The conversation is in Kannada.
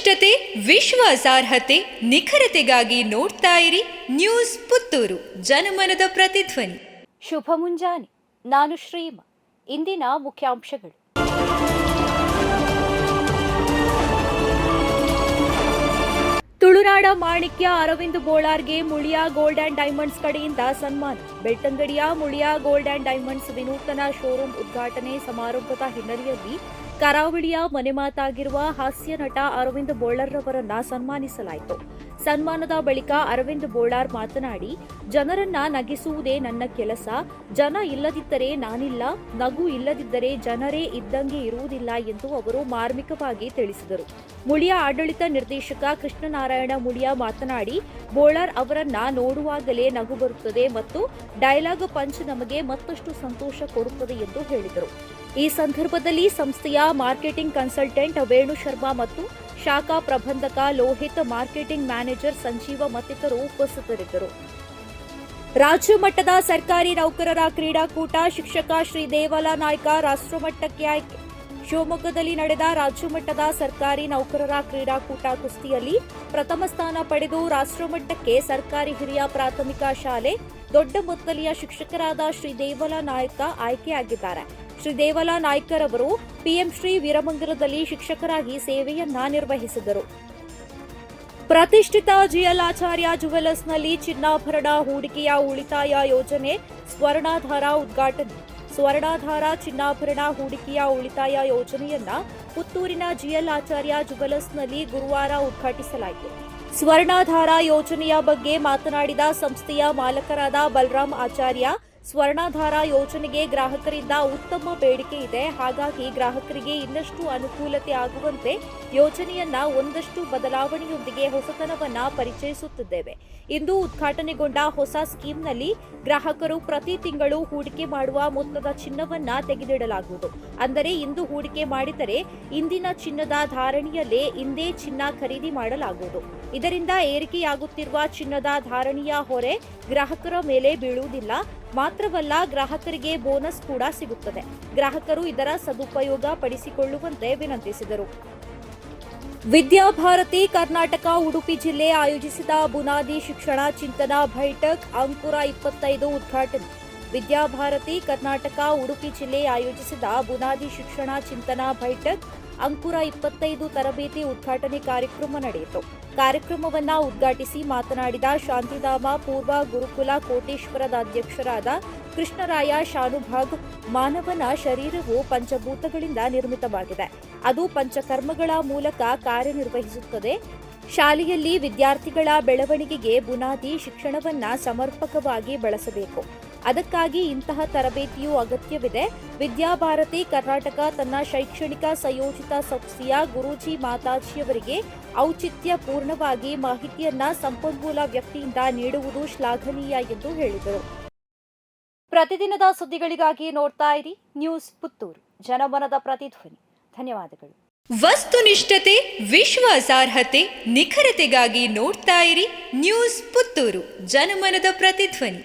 ವಸ್ತುನಿಷ್ಠತೆ, ವಿಶ್ವಾಸಾರ್ಹತೆ, ನಿಖರತೆಗಾಗಿ ನೋಡ್ತಾ ಇರಿ ನ್ಯೂಸ್ ಪುತ್ತೂರು, ಜನಮನದ ಪ್ರತಿಧ್ವನಿ. ಶುಭ ಮುಂಜಾನೆ. ನಾನು ಶ್ರೀಮ. ಇಂದಿನ ಮುಖ್ಯಾಂಶಗಳು. ತುಳುನಾಡ ಮಾಣಿಕ್ಯ ಅರವಿಂದ್ ಬೋಳಾರ್ಗೆ ಮುಳಿಯಾ ಗೋಲ್ಡ್ ಅಂಡ್ ಡೈಮಂಡ್ಸ್ ಕಡೆಯಿಂದ ಸನ್ಮಾನ. ಬೆಳ್ತಂಗಡಿಯ ಮುಳಿಯಾ ಗೋಲ್ಡ್ ಅಂಡ್ ಡೈಮಂಡ್ಸ್ ವಿನೂತನ ಶೋರೂಮ್ ಉದ್ಘಾಟನೆ ಸಮಾರಂಭದ ಹಿನ್ನೆಲೆಯಲ್ಲಿ ಕರಾವಳಿಯ ಮನೆಮಾತಾಗಿರುವ ಹಾಸ್ಯ ನಟ ಅರವಿಂದ್ ಬೋಳಾರ್ರವರನ್ನ ಸನ್ಮಾನಿಸಲಾಯಿತು. ಸನ್ಮಾನದ ಬಳಿಕ ಅರವಿಂದ್ ಬೋಳಾರ್ ಮಾತನಾಡಿ, ಜನರನ್ನ ನಗಿಸುವುದೇ ನನ್ನ ಕೆಲಸ. ಜನ ಇಲ್ಲದಿದ್ದರೆ ನಾನಿಲ್ಲ, ನಗು ಇಲ್ಲದಿದ್ದರೆ ಜನರೇ ಇದ್ದಂಗೆ ಇರುವುದಿಲ್ಲ ಎಂದು ಅವರು ಮಾರ್ಮಿಕವಾಗಿ ತಿಳಿಸಿದರು. ಮುಳಿಯಾ ಆಡಳಿತ ನಿರ್ದೇಶಕ ಕೃಷ್ಣನಾರಾಯಣ ಮುಳಿಯಾ ಮಾತನಾಡಿ, ಬೋಳಾರ್ ಅವರನ್ನ ನೋಡುವಾಗಲೇ ನಗು ಬರುತ್ತದೆ ಮತ್ತು ಡೈಲಾಗ್ ಪಂಚ್ ನಮಗೆ ಮತ್ತಷ್ಟು ಸಂತೋಷ ಕೊಡುತ್ತದೆ ಎಂದು ಹೇಳಿದರು. ಈ ಸಂದರ್ಭದಲ್ಲಿ ಸಂಸ್ಥೆಯ ಮಾರ್ಕೆಟಿಂಗ್ ಕನ್ಸಲ್ಟೆಂಟ್ ವೇಣು ಶರ್ಮಾ ಮತ್ತು ಶಾಖಾ ಪ್ರಬಂಧಕ ಲೋಹಿತ್, ಮಾರ್ಕೆಟಿಂಗ್ ಮ್ಯಾನೇಜರ್ ಸಂಜೀವ ಮತ್ತಿತರರು ಉಪಸ್ಥಿತರಿದ್ದರು. ರಾಜ್ಯ ಮಟ್ಟದ ಸರ್ಕಾರಿ ನೌಕರರ ಕ್ರೀಡಾಕೂಟ. ಶಿಕ್ಷಕ ಶ್ರೀ ದೇವಲ ನಾಯ್ಕ ರಾಷ್ಟ್ರಮಟ್ಟಕ್ಕೆ ಆಯ್ಕೆ. ಶಿವಮೊಗ್ಗದಲ್ಲಿ ನಡೆದ ರಾಜ್ಯ ಮಟ್ಟದ ಸರ್ಕಾರಿ ನೌಕರರ ಕ್ರೀಡಾಕೂಟ ಕುಸ್ತಿಯಲ್ಲಿ ಪ್ರಥಮ ಸ್ಥಾನ ಪಡೆದು ರಾಷ್ಟ್ರಮಟ್ಟಕ್ಕೆ ಸರ್ಕಾರಿ ಹಿರಿಯ ಪ್ರಾಥಮಿಕ ಶಾಲೆ ದೊಡ್ಡಮೊತ್ತಲಿಯ ಶಿಕ್ಷಕರಾದ ಶ್ರೀ ದೇವಲ ನಾಯ್ಕ ಆಯ್ಕೆಯಾಗಿದ್ದಾರೆ. ಶ್ರೀ ದೇವಲ ನಾಯ್ಕರವರು ಪಿಎಂ ಶ್ರೀ ವೀರಮಂಗಲದಲ್ಲಿ ಶಿಕ್ಷಕರಾಗಿ ಸೇವೆಯನ್ನ ನಿರ್ವಹಿಸಿದರು. ಪ್ರತಿಷ್ಠಿತ ಜಿಎಲ್ ಆಚಾರ್ಯ ಜುವೆಲ್ಲರ್ಸ್ನಲ್ಲಿ ಚಿನ್ನಾಭರಣ ಹೂಡಿಕೆಯ ಉಳಿತಾಯ ಯೋಜನೆ ಸ್ವರ್ಣಾಧಾರ ಉದ್ಘಾಟನೆ. ಸ್ವರ್ಣಾಧಾರ ಚಿನ್ನಾಭರಣ ಹೂಡಿಕೆಯ ಉಳಿತಾಯ ಯೋಜನೆಯನ್ನ ಪುತ್ತೂರಿನ ಜಿಎಲ್ ಆಚಾರ್ಯ ಜುವೆಲ್ಲರ್ಸ್ನಲ್ಲಿ ಗುರುವಾರ ಉದ್ಘಾಟಿಸಲಾಯಿತು. ಸ್ವರ್ಣಾಧಾರ ಯೋಜನೆಯ ಬಗ್ಗೆ ಮಾತನಾಡಿದ ಸಂಸ್ಥೆಯ ಮಾಲಕರಾದ ಬಲರಾಮ್ ಆಚಾರ್ಯ, ಸ್ವರ್ಣಾಧಾರ ಯೋಜನೆಗೆ ಗ್ರಾಹಕರಿಂದ ಉತ್ತಮ ಬೇಡಿಕೆ ಇದೆ. ಹಾಗಾಗಿ ಗ್ರಾಹಕರಿಗೆ ಇನ್ನಷ್ಟು ಅನುಕೂಲತೆ ಆಗುವಂತೆ ಯೋಜನೆಯನ್ನ ಒಂದಷ್ಟು ಬದಲಾವಣೆಯೊಂದಿಗೆ ಹೊಸತನವನ್ನ ಪರಿಚಯಿಸುತ್ತಿದ್ದೇವೆ. ಇಂದು ಉದ್ಘಾಟನೆಗೊಂಡ ಹೊಸ ಸ್ಕೀಮ್ನಲ್ಲಿ ಗ್ರಾಹಕರು ಪ್ರತಿ ತಿಂಗಳು ಹೂಡಿಕೆ ಮಾಡುವ ಮೊತ್ತದ ಚಿನ್ನವನ್ನ ತೆಗೆದಿಡಲಾಗುವುದು. ಅಂದರೆ ಇಂದು ಹೂಡಿಕೆ ಮಾಡಿದರೆ ಇಂದಿನ ಚಿನ್ನದ ಧಾರಣೆಯಲ್ಲೇ ಇಂದೇ ಚಿನ್ನ ಖರೀದಿ ಮಾಡಲಾಗುವುದು. ಇದರಿಂದ ಏರಿಕೆಯಾಗುತ್ತಿರುವ ಚಿನ್ನದ ಧಾರಣೆಯ ಹೊರೆ ಗ್ರಾಹಕರ ಮೇಲೆ ಬೀಳುವುದಿಲ್ಲ. ಮಾತ್ರವಲ್ಲ, ಗ್ರಾಹಕರಿಗೆ ಬೋನಸ್ ಕೂಡ ಸಿಗುತ್ತದೆ. ಗ್ರಾಹಕರು ಇದರ ಸದುಪಯೋಗ ಪಡಿಸಿಕೊಳ್ಳುವಂತೆ ವಿನಂತಿಸಿದರು. ವಿದ್ಯಾಭಾರತಿ ಕರ್ನಾಟಕ ಉಡುಪಿ ಜಿಲ್ಲೆ ಆಯೋಜಿಸಿದ ಬುನಾದಿ ಶಿಕ್ಷಣ ಚಿಂತನ ಬೈಠಕ್ ಅಂಕುರ 25 ಉದ್ಘಾಟನೆ. ವಿದ್ಯಾಭಾರತಿ ಕರ್ನಾಟಕ ಉಡುಪಿ ಜಿಲ್ಲೆ ಆಯೋಜಿಸಿದ ಬುನಾದಿ ಶಿಕ್ಷಣ ಚಿಂತನ ಬೈಠಕ್ ಅಂಕುರ 25 ತರಬೇತಿ ಉದ್ಘಾಟನೆ ಕಾರ್ಯಕ್ರಮ ನಡೆಯಿತು. ಕಾರ್ಯಕ್ರಮವನ್ನು ಉದ್ಘಾಟಿಸಿ ಮಾತನಾಡಿದ ಶಾಂತಿಧಾಮ ಪೂರ್ವ ಗುರುಕುಲ ಕೋಟೇಶ್ವರದ ಅಧ್ಯಕ್ಷರಾದ ಕೃಷ್ಣರಾಯ ಶಾನುಭಾಗ್, ಮಾನವನ ಶರೀರವು ಪಂಚಭೂತಗಳಿಂದ ನಿರ್ಮಿತವಾಗಿದೆ. ಅದು ಪಂಚಕರ್ಮಗಳ ಮೂಲಕ ಕಾರ್ಯನಿರ್ವಹಿಸುತ್ತದೆ. ಶಾಲೆಯಲ್ಲಿ ವಿದ್ಯಾರ್ಥಿಗಳ ಬೆಳವಣಿಗೆಗೆ ಬುನಾದಿ ಶಿಕ್ಷಣವನ್ನ ಸಮರ್ಪಕವಾಗಿ ಬಳಸಬೇಕು. ಅದಕ್ಕಾಗಿ ಇಂತಹ ತರಬೇತಿಯು ಅಗತ್ಯವಿದೆ. ವಿದ್ಯಾಭಾರತಿ ಕರ್ನಾಟಕ ತನ್ನ ಶೈಕ್ಷಣಿಕ ಸಂಯೋಜಿತ ಸಂಸ್ಥೆಯ ಗುರೂಜಿ ಮಾತಾಜಿಯವರಿಗೆ ಔಚಿತ್ಯಪೂರ್ಣವಾಗಿ ಮಾಹಿತಿಯನ್ನ ಸಂಪನ್ಮೂಲ ವ್ಯಕ್ತಿಯಿಂದ ನೀಡುವುದು ಶ್ಲಾಘನೀಯ ಎಂದು ಹೇಳಿದರು. ಪ್ರತಿದಿನದ ಸುದ್ದಿಗಳಿಗಾಗಿ ನೋಡ್ತಾ ಇರಿ ನ್ಯೂಸ್ ಪುತ್ತೂರು, ಜನಮನದ ಪ್ರತಿಧ್ವನಿ. ಧನ್ಯವಾದಗಳು. ವಸ್ತುನಿಷ್ಠತೆ, ವಿಶ್ವಾಸಾರ್ಹತೆ, ನಿಖರತೆಗಾಗಿ ನೋಡ್ತಾ ಇರಿ ನ್ಯೂಸ್ ಪುತ್ತೂರು, ಜನಮನದ ಪ್ರತಿಧ್ವನಿ.